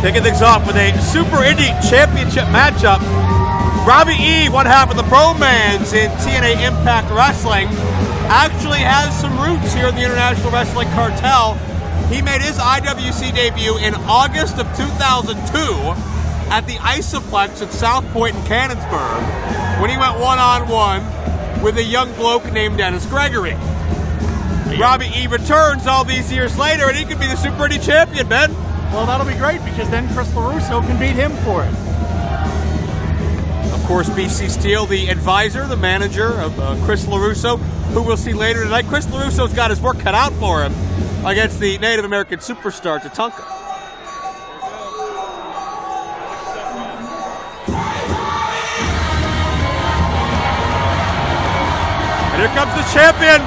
Kicking things off with a Super Indy Championship matchup. Robbie E, one half of the Pro-Mans in TNA Impact Wrestling, actually has some roots here in the International Wrestling Cartel. He made his IWC debut in August of 2002 at the Isoplex at South Point in Canonsburg when he went one-on-one with a young bloke named Dennis Gregory. Robbie E returns all these years later, and he could be the Super Indy champion, Ben. Well, that'll be great, because then Chris LaRusso can beat him for it. Of course, BC Steele, the advisor, the manager of Chris LaRusso, who we'll see later tonight. Chris LaRusso's got his work cut out for him against the Native American superstar, Tatanka. And here comes the champion,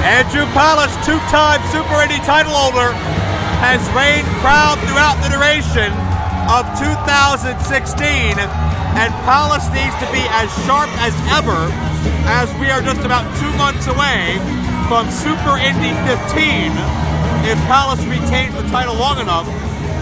Andrew Palace, two-time Super Indy title holder, has reigned proud throughout the duration of 2016, and Palace needs to be as sharp as ever, as we are just about 2 months away from Super Indy 15. If Palace retains the title long enough,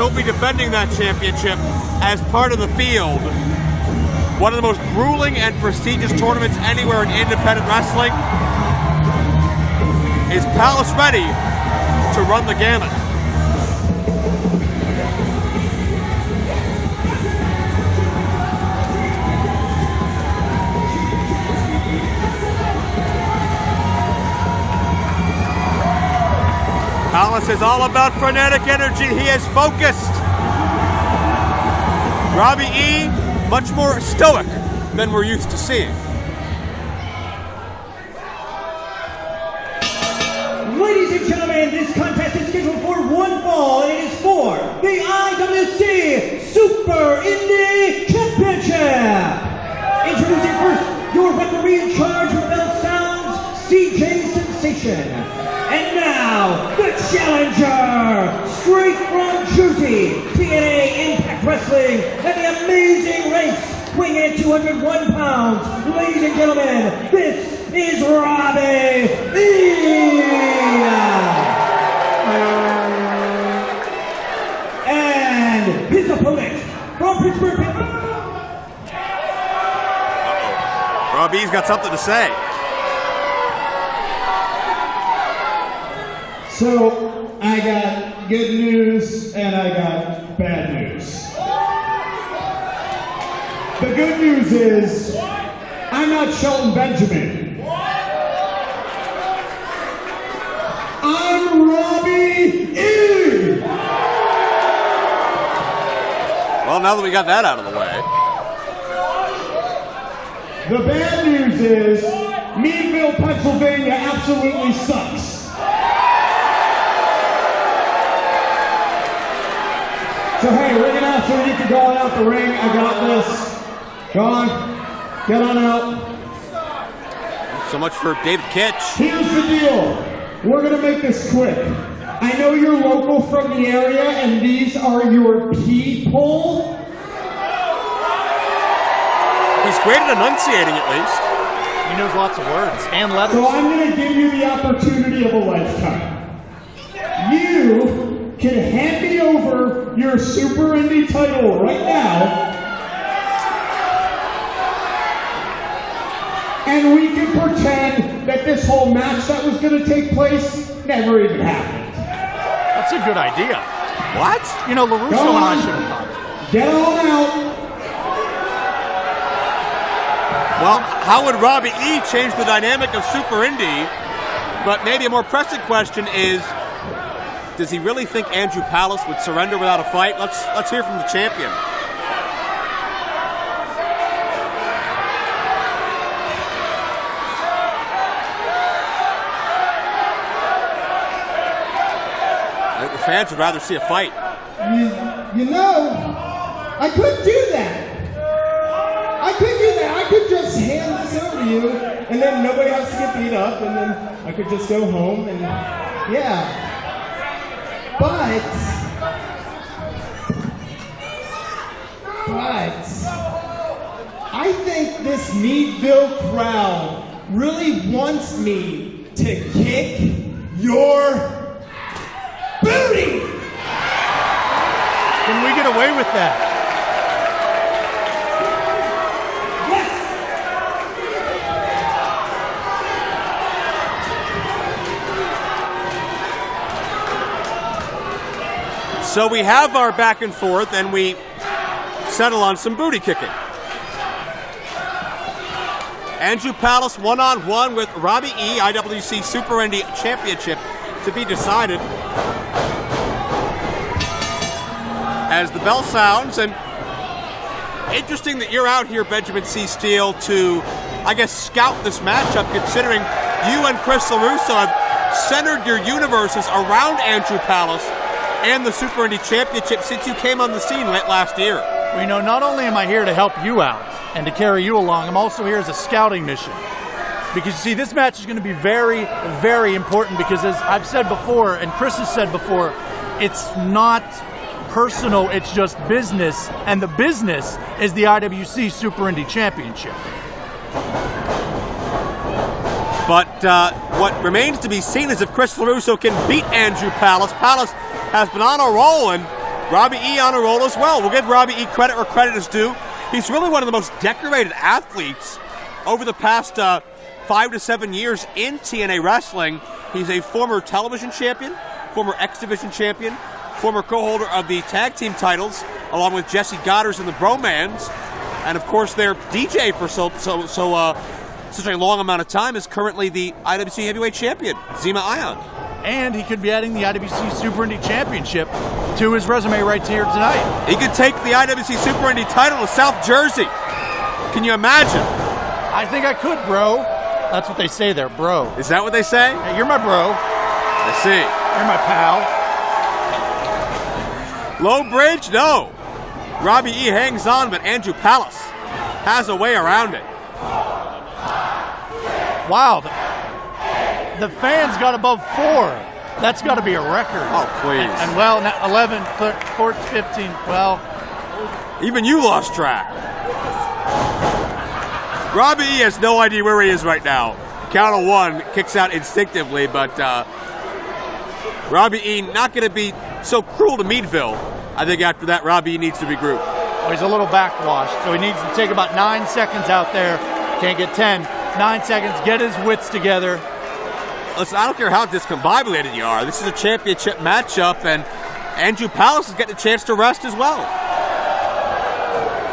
he'll be defending that championship as part of the Field. One of the most grueling and prestigious tournaments anywhere in independent wrestling. Is Palace ready to run the gamut? Palace is all about frenetic energy. He is focused. Robbie E, much more stoic than we're used to seeing. Ladies and gentlemen, this contest is scheduled for one fall, and it is for the IWC Super Indy Championship. Introducing first, your referee in charge with bell sounds, CJ Sensation. And now, the challenger, straight from Jersey, TNA Impact Wrestling, and the amazing race, weighing in at 201 pounds. Ladies and gentlemen, this is Robbie E. And his opponent from Pittsburgh. Robbie E's got something to say. So, I got good news and I got bad news. The good news is, I'm not Shelton Benjamin. I'm Robbie E! Well, now that we got that out of the way. The bad news is, Meadville, Pennsylvania absolutely sucks. So hey, ring it out so you can go on out the ring. I got this. Go on. Get on out. So much for David Kitch. Here's the deal. We're going to make this quick. I know you're local from the area, and these are your people. He's great at enunciating, at least. He knows lots of words and letters. So I'm going to give you the opportunity of a lifetime. You can hand me over your Super Indy title right now, and we can pretend that this whole match that was going to take place never even happened. That's a good idea. What? You know, LaRusso and I should have talked. Get on out. Well, how would Robbie E change the dynamic of Super Indy? But maybe a more pressing question is, does he really think Andrew Palace would surrender without a fight? Let's hear from the champion. I think the fans would rather see a fight. You know, I could do that. I could just hand this over to you, and then nobody has to get beat up, and then I could just go home, and yeah. But I think this Meadville crowd really wants me to kick your booty. Can we get away with that? So we have our back and forth, and we settle on some booty kicking. Andrew Palace one-on-one with Robbie E, IWC Super Indy Championship to be decided. As the bell sounds, and interesting that you're out here, Benjamin C. Steele, to, I guess, scout this matchup, considering you and Chris LaRusso have centered your universes around Andrew Palace and the Super Indy Championship since you came on the scene late last year. Well, you know, not only am I here to help you out and to carry you along, I'm also here as a scouting mission. Because you see, this match is going to be very, very important because, as I've said before, and Chris has said before, it's not personal, it's just business, and the business is the IWC Super Indy Championship. But what remains to be seen is if Chris LaRusso can beat Andrew Palace. Palace has been on a roll, and Robbie E on a roll as well. We'll give Robbie E credit where credit is due. He's really one of the most decorated athletes over the past 5 to 7 years in TNA wrestling. He's a former television champion, former X-Division champion, former co-holder of the tag team titles, along with Jesse Goddard and the Bromans, and of course their DJ for such a long amount of time is currently the IWC Heavyweight Champion, Zema Ion. And he could be adding the IWC Super Indy Championship to his resume right here tonight. He could take the IWC Super Indy title to South Jersey. Can you imagine? I think I could, bro. That's what they say there, bro. Is that what they say? Hey, you're my bro. I see. You're my pal. Low bridge? No. Robbie E hangs on, but Andrew Palace has a way around it. Wow. The fans got above 4. That's got to be a record. Oh, please. And well, 11, 14, 15, well. Even you lost track. Robbie E has no idea where he is right now. Count of 1, kicks out instinctively, but Robbie E not going to be so cruel to Meadville. I think after that, Robbie E needs to regroup. Oh, he's a little backwashed, so he needs to take about 9 seconds out there. Can't get 10. 9 seconds, get his wits together. Listen, I don't care how discombobulated you are. This is a championship matchup, and Andrew Palace is getting a chance to rest as well.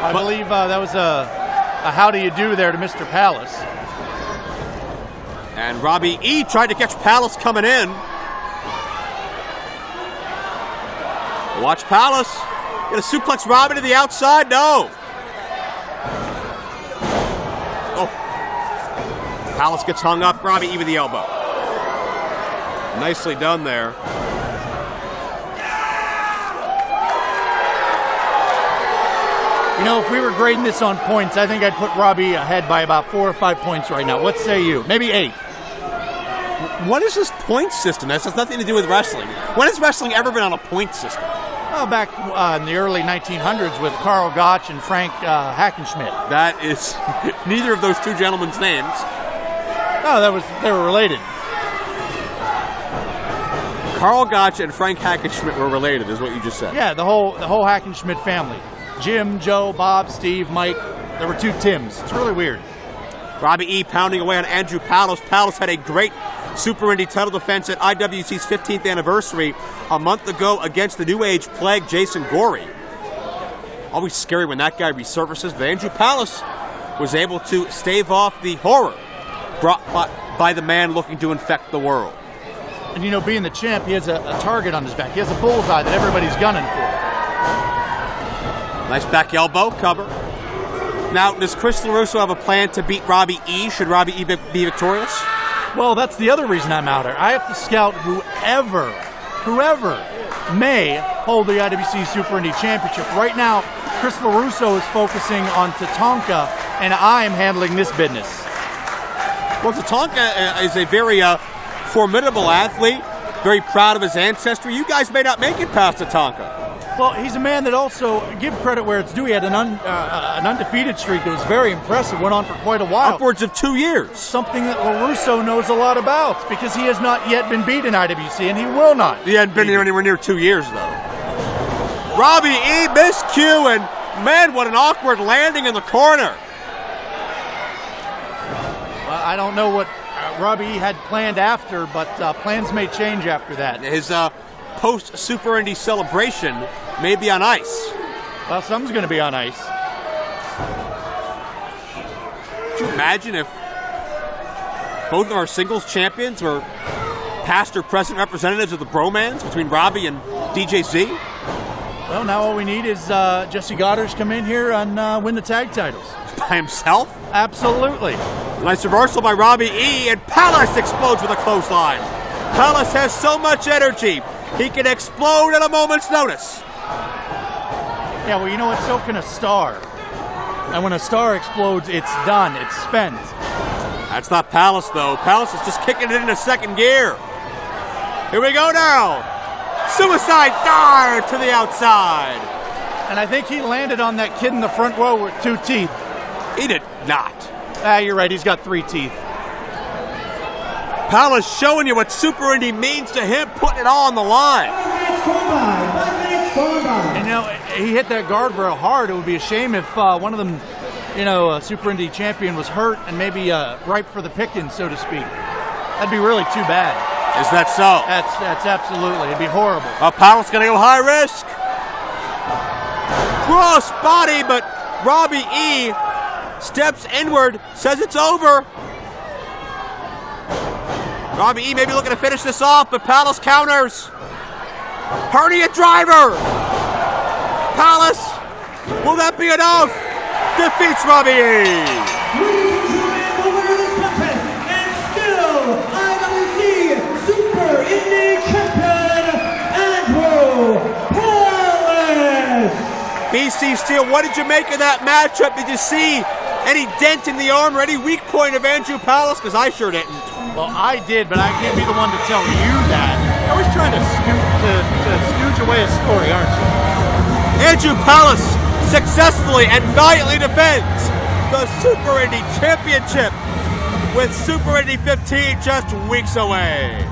I believe that was a how do you do there to Mr. Palace. And Robbie E tried to catch Palace coming in. Watch Palace. Gonna suplex Robbie to the outside? No. Oh. Palace gets hung up. Robbie E with the elbow. Nicely done there. You know, if we were grading this on points, I think I'd put Robbie ahead by about 4 or 5 points right now. What say you? Maybe 8. What is this point system? This has nothing to do with wrestling. When has wrestling ever been on a point system? Oh, back in the early 1900s with Carl Gotch and Frank Hackenschmidt. That is neither of those two gentlemen's names. Oh, they were related. Carl Gotch and Frank Hackenschmidt were related, is what you just said. Yeah, the whole Hackenschmidt family. Jim, Joe, Bob, Steve, Mike. There were 2 Tims. It's really weird. Robbie E pounding away on Andrew Palace. Palace had a great Super Indy title defense at IWC's 15th anniversary a month ago against the New Age plague, Jason Gorey. Always scary when that guy resurfaces, but Andrew Palace was able to stave off the horror brought by the man looking to infect the world. And you know, being the champ, he has a target on his back. He has a bullseye that everybody's gunning for. Nice back elbow cover. Now, does Chris LaRusso have a plan to beat Robbie E? Should Robbie E be victorious? Well, that's the other reason I'm out here. I have to scout whoever may hold the IWC Super Indy Championship. Right now, Chris LaRusso is focusing on Tatanka, and I am handling this business. Well, Tatanka is a very formidable athlete, very proud of his ancestry. You guys may not make it past Tatanka. Well, he's a man that also, give credit where it's due, he had an undefeated streak that was very impressive, went on for quite a while. Upwards of 2 years. Something that LaRusso knows a lot about, because he has not yet been beat in IWC, and he will not. He hadn't been here anywhere near 2 years, though. Robbie E miscue, and man, what an awkward landing in the corner. Well, I don't know what Robbie E had planned after, but plans may change after that. His post-Super Indy celebration may be on ice. Well, something's going to be on ice. Could you imagine if both of our singles champions were past or present representatives of the bromance between Robbie and DJZ? Well, now all we need is Jesse Goddard come in here and win the tag titles. By himself? Absolutely. Nice reversal by Robbie E, and Palace explodes with a clothesline. Palace has so much energy, he can explode at a moment's notice. Yeah, well, you know what? So can a star. And when a star explodes, it's done. It's spent. That's not Palace, though. Palace is just kicking it into second gear. Here we go now. Suicide dive to the outside. And I think he landed on that kid in the front row with 2 teeth. He did not. You're right. He's got 3 teeth. Palace showing you what Super Indy means to him, putting it all on the line. 5 minutes gone by. 5 minutes gone by. And you know, he hit that guardrail hard. It would be a shame if one of them, a Super Indy champion was hurt and maybe ripe for the picking, so to speak. That'd be really too bad. Is that so? That's absolutely. It'd be horrible. Palace going to go high risk. Cross body, but Robbie E steps inward, says it's over. Robbie E may be looking to finish this off, but Palace counters. Hernia driver. Palace, will that be enough? Defeats Robbie E. Ladies and gentlemen, the winner of this contest, and still IWC Super Indy Champion, Andrew Palace. BC Steel, what did you make of that matchup? Did you see any dent in the arm or any weak point of Andrew Palace? Because I sure didn't. Well, I did, but I can't be the one to tell you that. You're always trying to stooge away a story, aren't you? Andrew Palace successfully and valiantly defends the Super Indy Championship with Super Indy 15 just weeks away.